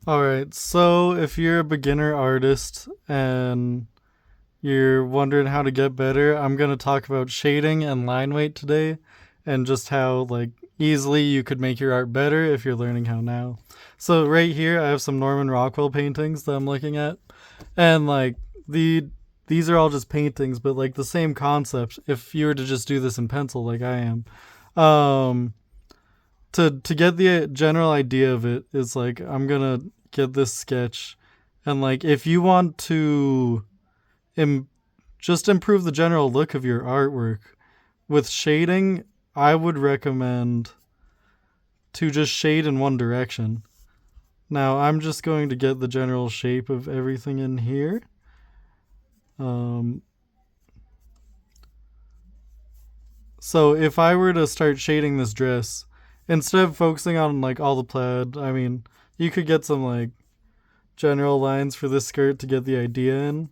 All right. So if you're a beginner artist and you're wondering how to get better, I'm going to talk about shading and line weight today and just how like easily you could make your art better if you're learning how now. So right here I have some Norman Rockwell paintings that I'm looking at, and like the these are all just paintings but like the same concept if you were to just do this in pencil like I am. Um to get the general idea of it is like I'm gonna get this sketch, and like if you want to Im- just improve the general look of your artwork with shading, I would recommend to just shade in one direction. Now I'm just going to get the general shape of everything in here. Um, so if I were to start shading this dress, instead of focusing on like all the plaid, I mean, you could get some like general lines for this skirt to get the idea in,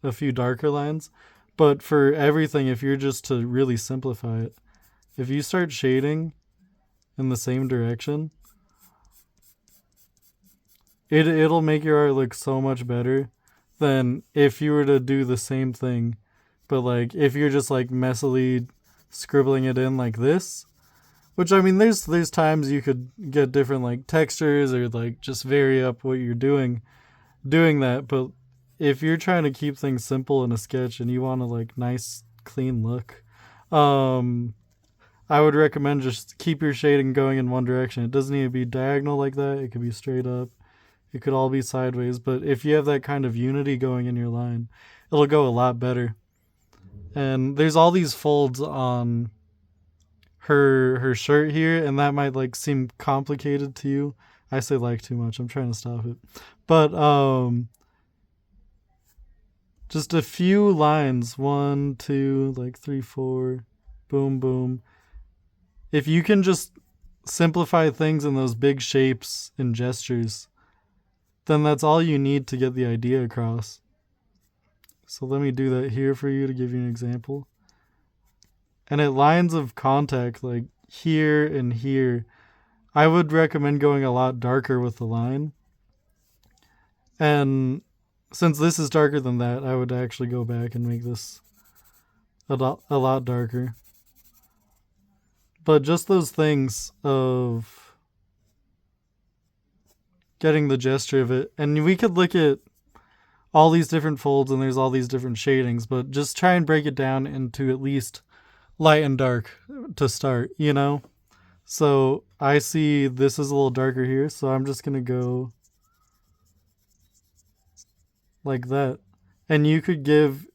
a few darker lines. But for everything, if you're just to really simplify it, if you start shading in the same direction, it'll make your art look so much better than if you were to do the same thing. But like if you're just like messily scribbling it in like this, which I mean there's times you could get different like textures or like just vary up what you're doing that, but if you're trying to keep things simple in a sketch and you want a like nice clean look, um I would recommend just keep your shading going in one direction. It doesn't need to be diagonal like that. It could be straight up. It could all be sideways. But if you have that kind of unity going in your line, it'll go a lot better. And there's all these folds on her shirt here, and that might like seem complicated to you. I say like too much. I'm trying to stop it. But just a few lines. One, two, like three, four, boom, boom. If you can just simplify things in those big shapes and gestures, then that's all you need to get the idea across. So let me do that here for you to give you an example. And at lines of contact, like here and here, I would recommend going a lot darker with the line. And since this is darker than that, I would actually go back and make this a lot darker. But just those things of getting the gesture of it. And we could look at all these different folds and there's all these different shadings, but just try and break it down into at least light and dark to start, you know? So I see this is a little darker here, so I'm just gonna go like that. And you could give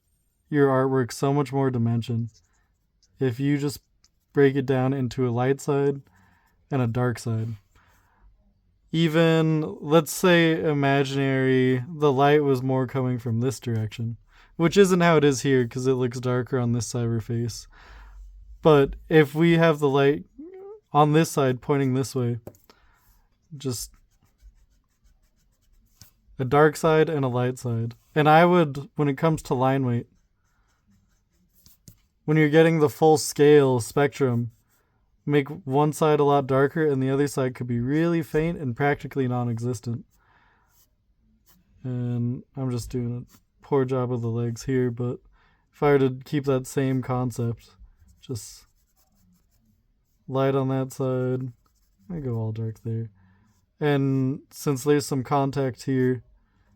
your artwork so much more dimension if you just break it down into a light side and a dark side. Even, let's say, imaginary, the light was more coming from this direction, which isn't how it is here because it looks darker on this side of her face. But if we have the light on this side pointing this way, just a dark side and a light side. And I would, when it comes to line weight, when you're getting the full scale spectrum, make one side a lot darker and the other side could be really faint and practically non existent. And I'm just doing a poor job of the legs here, but if I were to keep that same concept, just light on that side, I go all dark there. And since there's some contact here,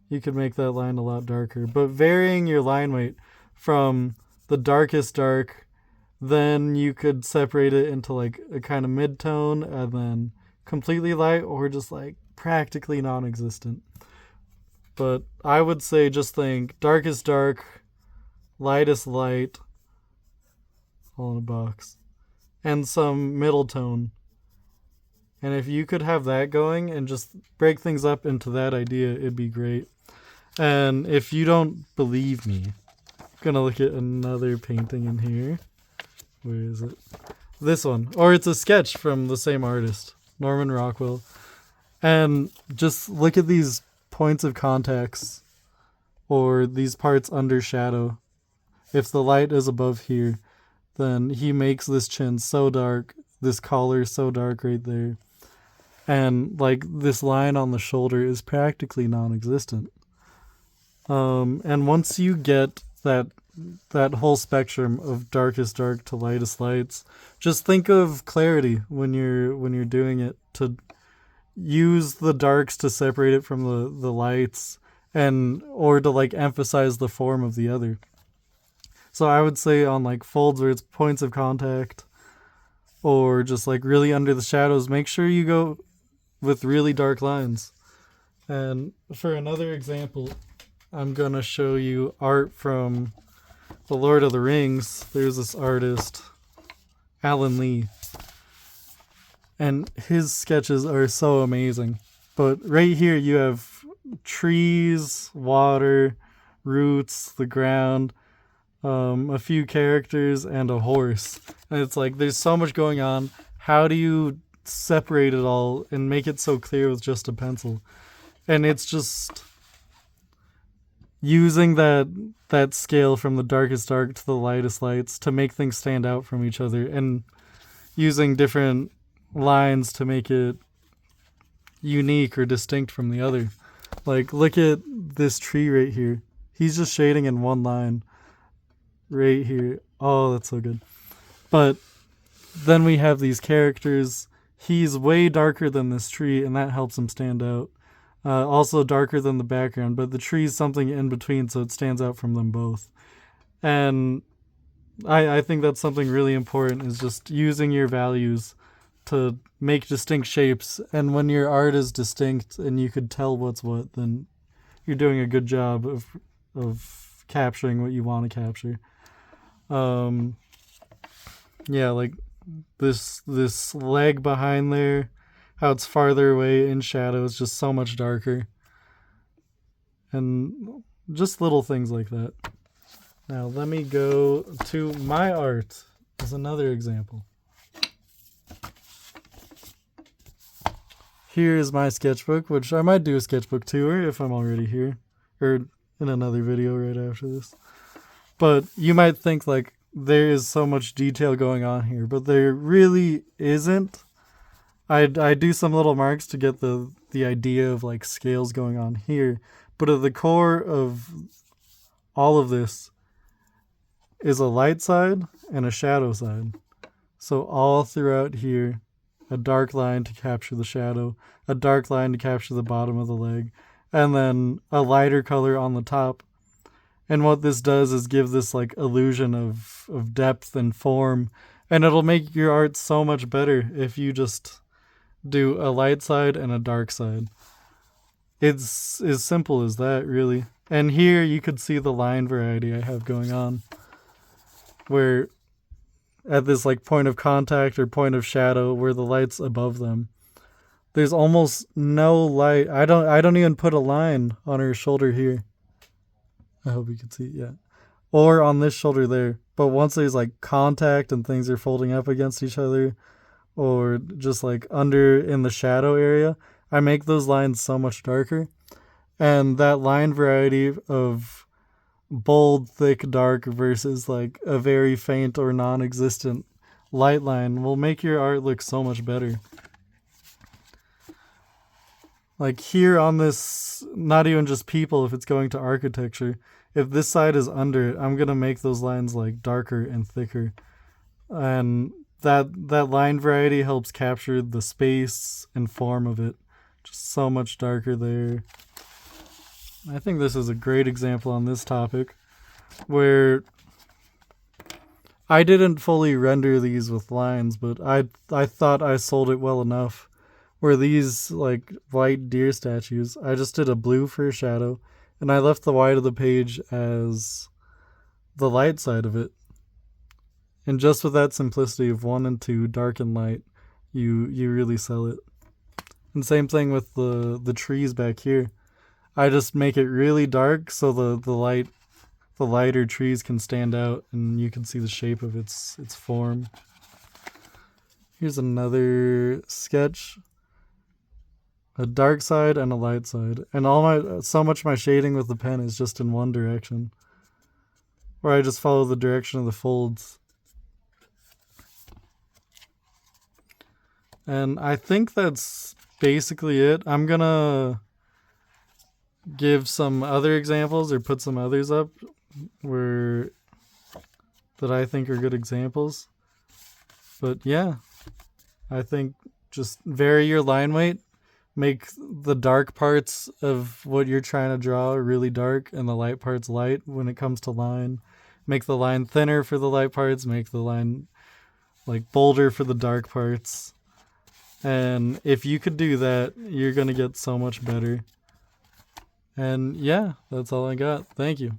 you could make that line a lot darker. But varying your line weight from the darkest dark, then you could separate it into like a kind of mid tone and then completely light or just like practically non existent. But I would say just think darkest dark, lightest light, all in a box, and some middle tone. And if you could have that going and just break things up into that idea, it'd be great. And if you don't believe me, I'm gonna look at another painting in here. Where is it? This one. Or it's a sketch from the same artist, Norman Rockwell. And just look at these points of contacts or these parts under shadow. If the light is above here, then he makes this chin so dark, this collar so dark right there. and like this line on the shoulder is practically non-existent. And once you get that whole spectrum of darkest dark to lightest lights, just think of clarity when you're doing it, to use the darks to separate it from the lights, and or to like emphasize the form of the other. So I would say on like folds where it's points of contact, or just like really under the shadows, make sure you go with really dark lines. And for another example, I'm gonna show you art from The Lord of the Rings. There's this artist, Alan Lee, and his sketches are so amazing. But right here you have trees, water, roots, the ground, a few characters, and a horse. And it's like there's so much going on. How do you separate it all and make it so clear with just a pencil? And it's just using that scale from the darkest dark to the lightest lights to make things stand out from each other, and using different lines to make it unique or distinct from the other. Like, look at this tree right here. He's just shading in one line right here. Oh, that's so good. But then we have these characters. He's way darker than this tree, and that helps him stand out. Also darker than the background, but the tree's something in between, so it stands out from them both. And I think that's something really important, is just using your values to make distinct shapes. And when your art is distinct and you could tell what's what, then you're doing a good job of capturing what you want to capture. Yeah, like this leg behind there, how it's farther away in shadow is just so much darker. And just little things like that. Now let me go to my art as another example. Here is my sketchbook, which I might do a sketchbook tour if I'm already here, or in another video right after this. But you might think like there is so much detail going on here, but there really isn't. I do some little marks to get the idea of like scales going on here, but at the core of all of this is a light side and a shadow side. So all throughout here, a dark line to capture the shadow, a dark line to capture the bottom of the leg, and then a lighter color on the top. And what this does is give this like illusion of depth and form, and it'll make your art so much better if you just do a light side and a dark side. It's as simple as that, really. And here you could see the line variety I have going on, where at this like point of contact or point of shadow where the light's above them, there's almost no light. I don't even put a line on her shoulder here. I hope you can see it, yeah. Or on this shoulder there. But once there's like contact and things are folding up against each other, or just like under in the shadow area, I make those lines so much darker. And that line variety of bold, thick, dark versus like a very faint or non-existent light line will make your art look so much better. Like here on this, not even just people, if it's going to architecture, if this side is under it, I'm going to make those lines like darker and thicker. And that line variety helps capture the space and form of it. Just so much darker there. I think this is a great example on this topic, where I didn't fully render these with lines, but I thought I sold it well enough. Where these like white deer statues, I just did a blue for a shadow, and I left the white of the page as the light side of it. And just with that simplicity of 1 and 2, dark and light, you really sell it. And same thing with the trees back here. I just make it really dark so the lighter trees can stand out and you can see the shape of its form. Here's another sketch. A dark side and a light side. And so much of my shading with the pen is just in one direction, where I just follow the direction of the folds. And I think that's basically it. I'm gonna give some other examples or put some others up where that I think are good examples. But yeah, I think just vary your line weight. Make the dark parts of what you're trying to draw really dark and the light parts light when it comes to line. Make the line thinner for the light parts. Make the line like bolder for the dark parts. And if you could do that, you're going to get so much better. And yeah, that's all I got. Thank you.